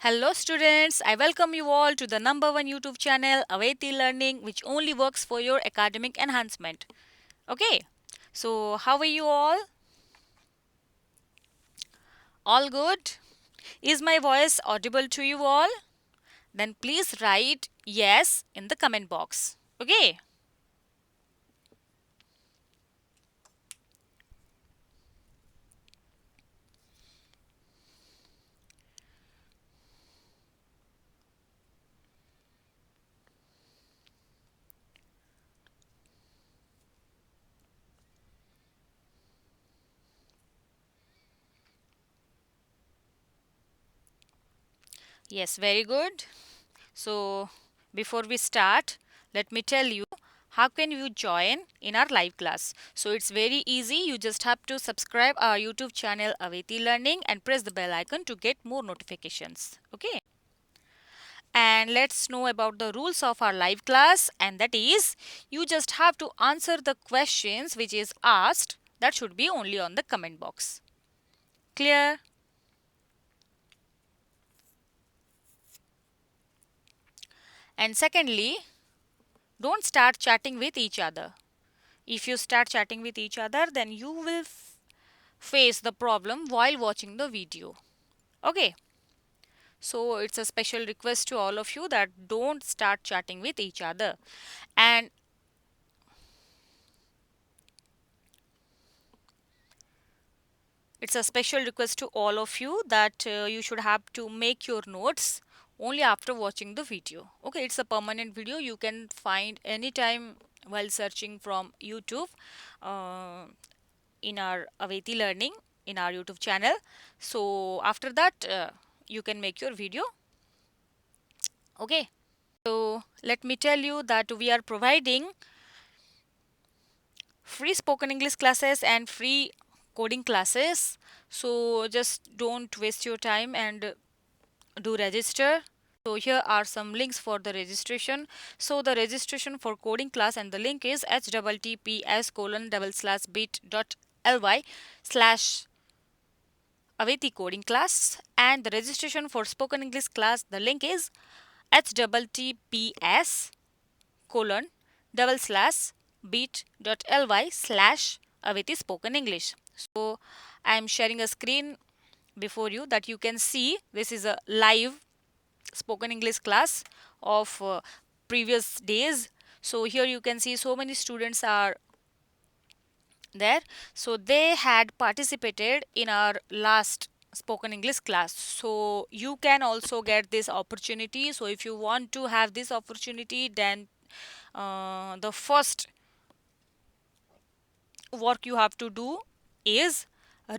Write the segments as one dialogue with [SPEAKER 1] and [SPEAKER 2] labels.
[SPEAKER 1] Hello students, I welcome you all to the number one YouTube channel Aveti Learning, which only works for your academic enhancement. Okay, so how are you all? All good? Is my voice audible to you all? Then please write yes in the comment box. Okay. Yes, very good. So, before we start, let me tell you how can you join in our live class. So, it's very easy. You just have to subscribe our YouTube channel Aveti Learning and press the bell icon to get more notifications. Okay? And let's know about the rules of our live class, and that is you just have to answer the questions which is asked. That should be only on the comment box. Clear? And secondly, don't start chatting with each other. If you start chatting with each other, then you will face the problem while watching the video. Okay, so it's a special request to all of you that don't start chatting with each other. And it's a special request to all of you that you should have to make your notes only after watching the video. Okay, it's a permanent video. You can find anytime while searching from YouTube. Uh, in our Aveti Learning in our YouTube channel. So after that, you can make your video. Okay. So let me tell you that we are providing free spoken English classes and free coding classes. So just don't waste your time and do register. So here are some links for the registration. So the registration for coding class and the link is https://bit.ly/ Aveti coding class, and the registration for spoken English class, the link is https colon double slash bit.ly/ Aveti spoken English. So I am sharing a screen before you that you can see this is a live spoken English class of previous days. So here you can see so many students are there. So they had participated in our last spoken English class. So you can also get this opportunity. So if you want to have this opportunity, then the first work you have to do is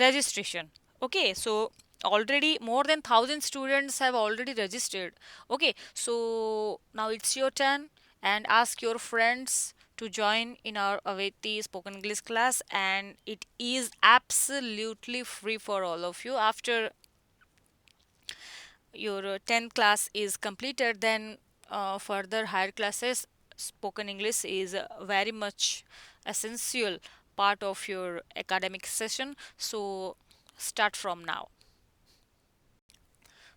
[SPEAKER 1] registration. Okay, so already more than 1,000 students have already registered. Okay, so now it's your turn and ask your friends to join in our Aveti spoken English class, and it is absolutely free for all of you. After your 10th class is completed, then further higher classes spoken English is very much essential part of your academic session. So start from now.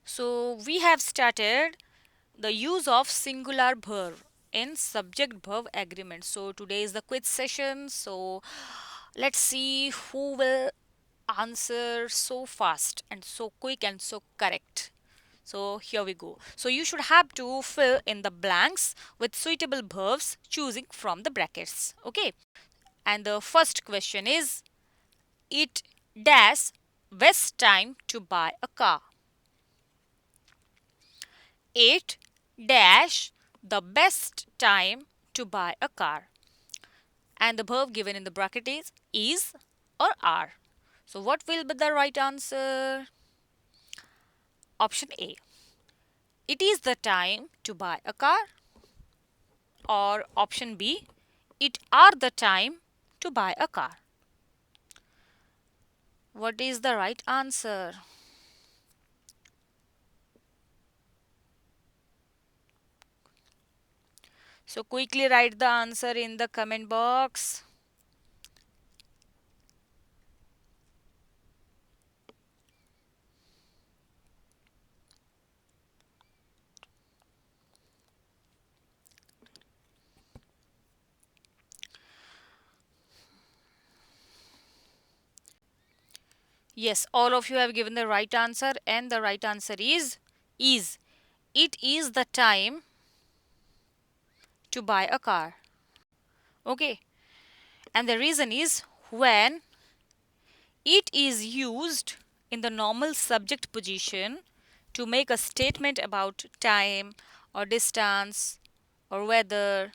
[SPEAKER 1] So we have started the use of singular verb in subject verb agreement. So today is the quiz session. So let's see who will answer so fast and so quick and so correct. So here we go. So you should have to fill in the blanks with suitable verbs choosing from the brackets. Okay. And the first question is it dash best time to buy a car. It dash the best time to buy a car. And the verb given in the bracket is or are. So what will be the right answer? Option A. It is the time to buy a car. Or option B, it are the time to buy a car. What is the right answer? So quickly write the answer in the comment box. Yes, all of you have given the right answer, and the right answer is. It is the time to buy a car. Okay, and the reason is when it is used in the normal subject position to make a statement about time or distance or weather.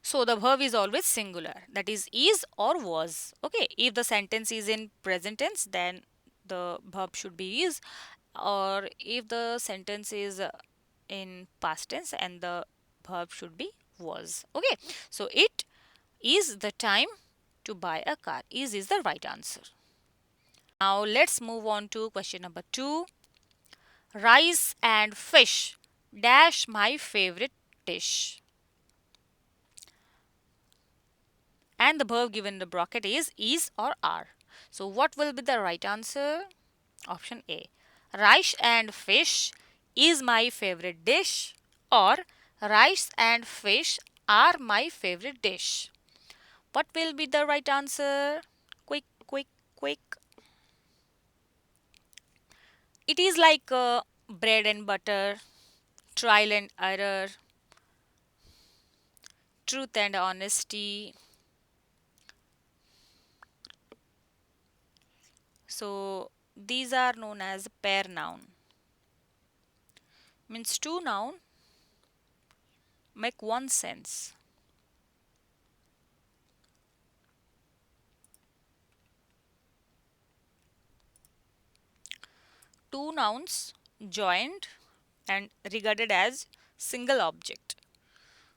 [SPEAKER 1] So the verb is always singular, that is or was. Okay, if the sentence is in present tense, then the verb should be is, or if the sentence is in past tense, and the verb should be was. Okay, so it is the time to buy a car. Is the right answer. Now let's move on to question number 2. Rice and fish dash my favorite dish. And the verb given in the bracket is or are. So what will be the right answer? Option A. Rice and fish is my favorite dish, or rice and fish are my favorite dish. What will be the right answer? Quick, quick, quick. It is like bread and butter, trial and error, truth and honesty. So these are known as pair noun. Means two noun make one sense. Two nouns joined and regarded as single object.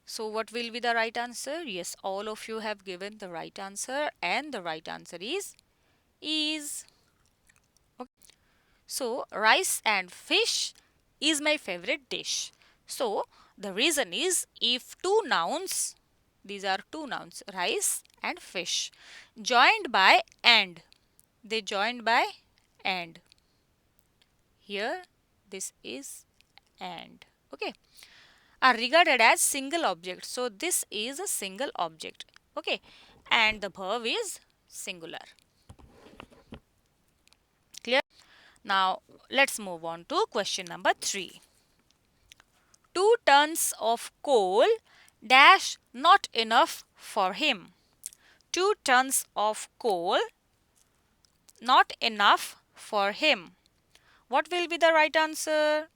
[SPEAKER 1] So what will be the right answer? Yes, all of you have given the right answer, and the right answer is. Okay. So rice and fish is my favorite dish. So the reason is, if two nouns, these are two nouns, rice and fish, joined by and, they joined by and. Here this is and. Okay, are regarded as single object. So this is a single object. Okay, and the verb is singular. Clear? Now let's move on to question number 3. 2 tons of coal dash not enough for him. 2 tons of coal not enough for him. What will be the right answer?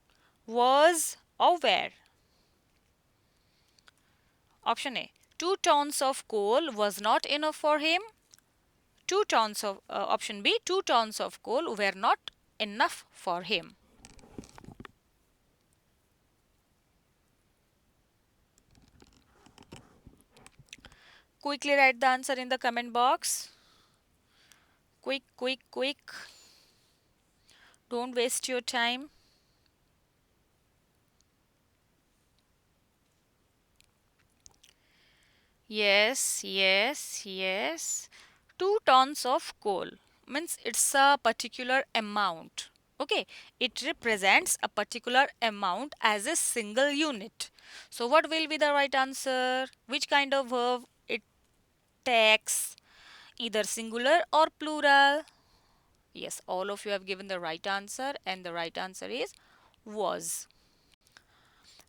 [SPEAKER 1] Was or were? Option A. 2 tons of coal was not enough for him. 2 tons of option B. 2 tons of coal were not enough for him. Quickly write the answer in the comment box. Quick, quick, quick. Don't waste your time. Yes, yes, yes. 2 tons of coal means it's a particular amount. Okay, it represents a particular amount as a single unit. So what will be the right answer? Which kind of verb it takes? Either singular or plural? Yes, all of you have given the right answer, and the right answer is was.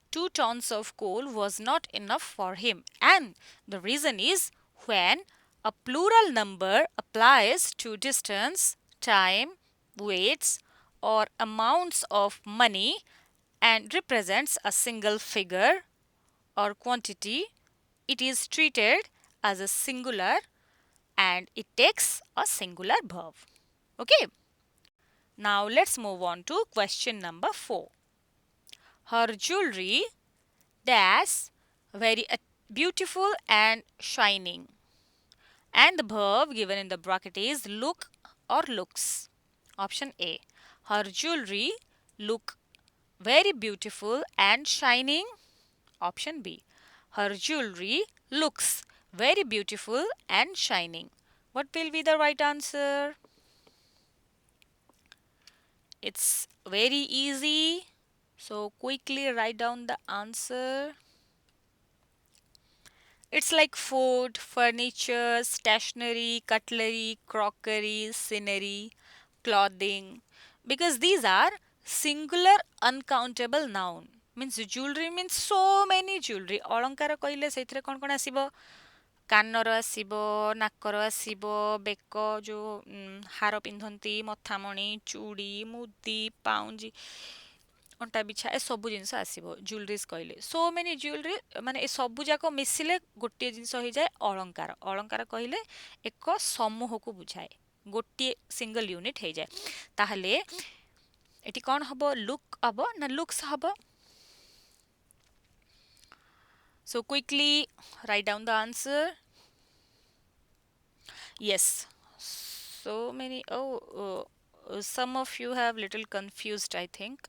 [SPEAKER 1] 2 tons of coal was not enough for him, and the reason is, when a plural number applies to distance, time, weights, or amounts of money and represents a single figure or quantity, it is treated as a singular and it takes a singular verb. Okay, now let's move on to question number 4. Her jewelry dash very beautiful and shining, and the verb given in the bracket is look or looks. Option A. Her jewelry look very beautiful and shining. Option B. Her jewelry looks very beautiful and shining. What will be the right answer? It's very easy. So quickly write down the answer. It's like food, furniture, stationery, cutlery, crockery, scenery, clothing, because these are singular uncountable noun. Means jewelry means so many jewelry. अलंकार କହିଲେ ସେଇଥିରେ କ'ଣ କ'ଣ ଆସିବ? କାନର ଆସିବ, ନାକର ଆସିବ, ବେକ ଯେଉଁ ହାର ପିନ୍ଧନ୍ତି, ମଥାମଣି, ଚୁଡ଼ି, ମୁଦି, ପାଉଁଜି, ଅଣ୍ଟା ବିଛା, ଏ ସବୁ ଜିନିଷ ଆସିବ ଜୁଏଲାରିଜ୍ କହିଲେ। ସୋ ମେନି ଜୁଏଲାରୀ, ମାନେ ଏ ସବୁ ଯାକ ମିଶିଲେ ଗୋଟିଏ ଜିନିଷ ହେଇଯାଏ ଅଳଙ୍କାର। ଅଳଙ୍କାର କହିଲେ ଏକ ସମୂହକୁ ବୁଝାଏ, ଗୋଟିଏ ସିଙ୍ଗଲ ୟୁନିଟ୍ ହେଇଯାଏ। ତାହେଲେ ଏଠି କ'ଣ ହବ? ଲୁକ୍ ହବ ନା ଲୁକ୍ସ ହବ? So quickly write down the answer. Yes. So many. Oh, some of you have little confused, I think.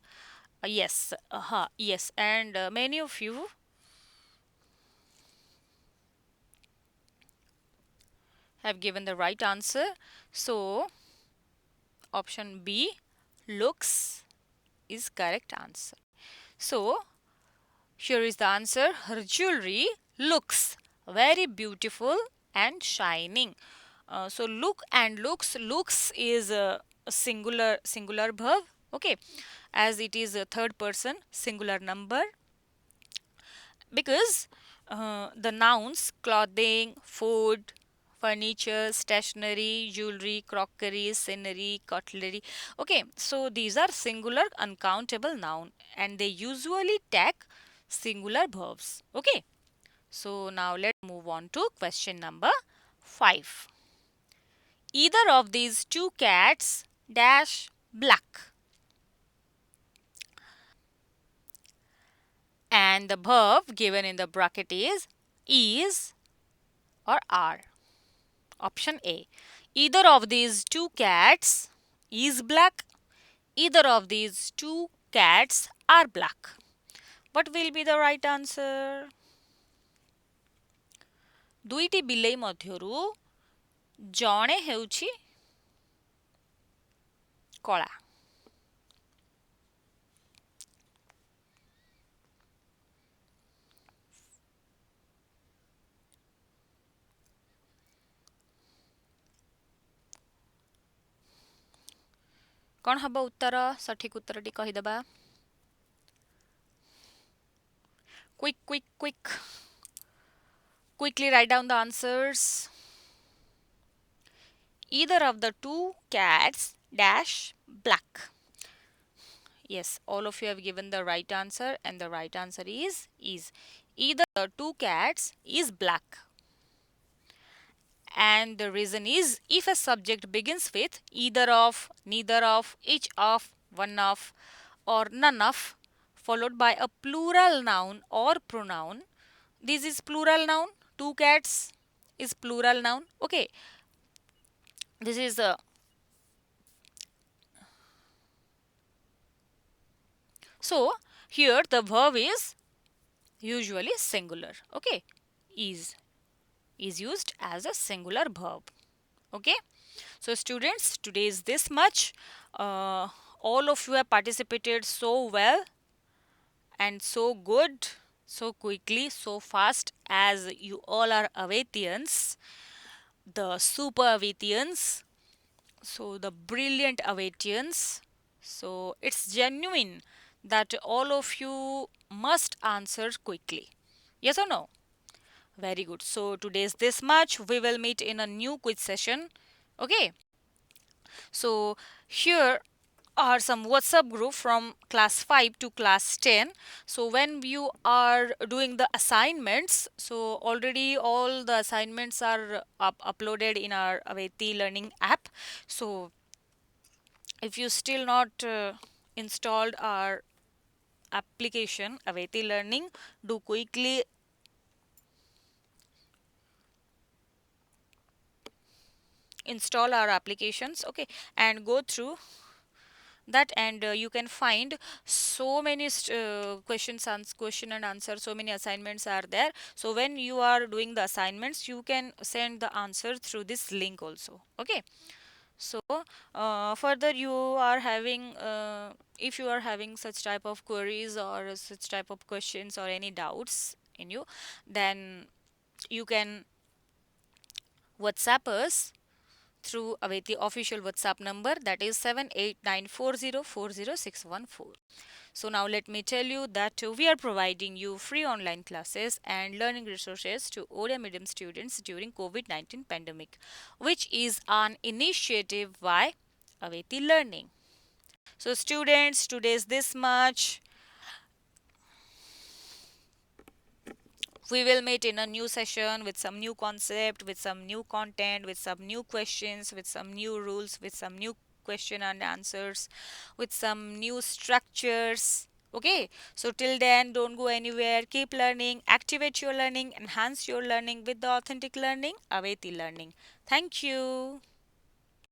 [SPEAKER 1] Yes. Yes. And many of you have given the right answer. So option B, looks, is correct answer. So here is the answer. Her jewelry looks very beautiful and shining. So look and looks is a singular verb, okay, as it is a third person singular number, because the nouns clothing, food, furniture, stationery, jewelry, crockery, scenery, cutlery, okay, so these are singular uncountable noun and they usually take singular verbs, okay. So now let's move on to question number 5. Either of these two cats dash black, and the verb given in the bracket is or are. Option A. Either of these two cats is black. Either of these two cats are black. What will be the right answer? ଦୁଇଟି ବିଲେଇ ମଧ୍ୟରୁ ଜଣେ ହେଉଛି କଳା। କ'ଣ ହେବ ଉତ୍ତର? ସଠିକ ଉତ୍ତରଟି କହିଦେବା। Quickly write down the answers. Either of the two cats dash black. Yes, all of you have given the right answer and the right answer is. Either the two cats is black. And the reason is, if a subject begins with either of, neither of, each of, one of, or none of, followed by a plural noun or pronoun, this is plural noun, two cats is plural noun, okay. This is a so here the verb is usually singular, okay. Is used as a singular verb, okay. So students, today is this much. All of you have participated so well and so good, so quickly, so fast, as you all are Avathians, the super Avathians, so the brilliant Avathians. So it's genuine that all of you must answer quickly. Yes or no? Very good. So today is this much. We will meet in a new quiz session. Okay. So here are some WhatsApp group from class 5 to class 10. So when you are doing the assignments, so already all the assignments are uploaded in our Avethi learning app. So if you still not installed our application Avethi learning, do quickly install our applications, okay, and go through that, and you can find so many question and answer, so many assignments are there. So when you are doing the assignments, you can send the answer through this link also, okay. So further you are having if you are having such type of queries or such type of questions or any doubts in you, then You can WhatsApp us through Aveti official WhatsApp number, that is 7894040614. So now let me tell you that we are providing you free online classes and learning resources to Odia medium students during COVID-19 pandemic, which is an initiative by Aveti Learning. So students, today's this much. We will meet in a new session with some new concept, with some new content, with some new questions, with some new rules, with some new question and answers, with some new structures. Okay, so till then, don't go anywhere. Keep learning, activate your learning, enhance your learning with the authentic learning, Aveti Learning. Thank you.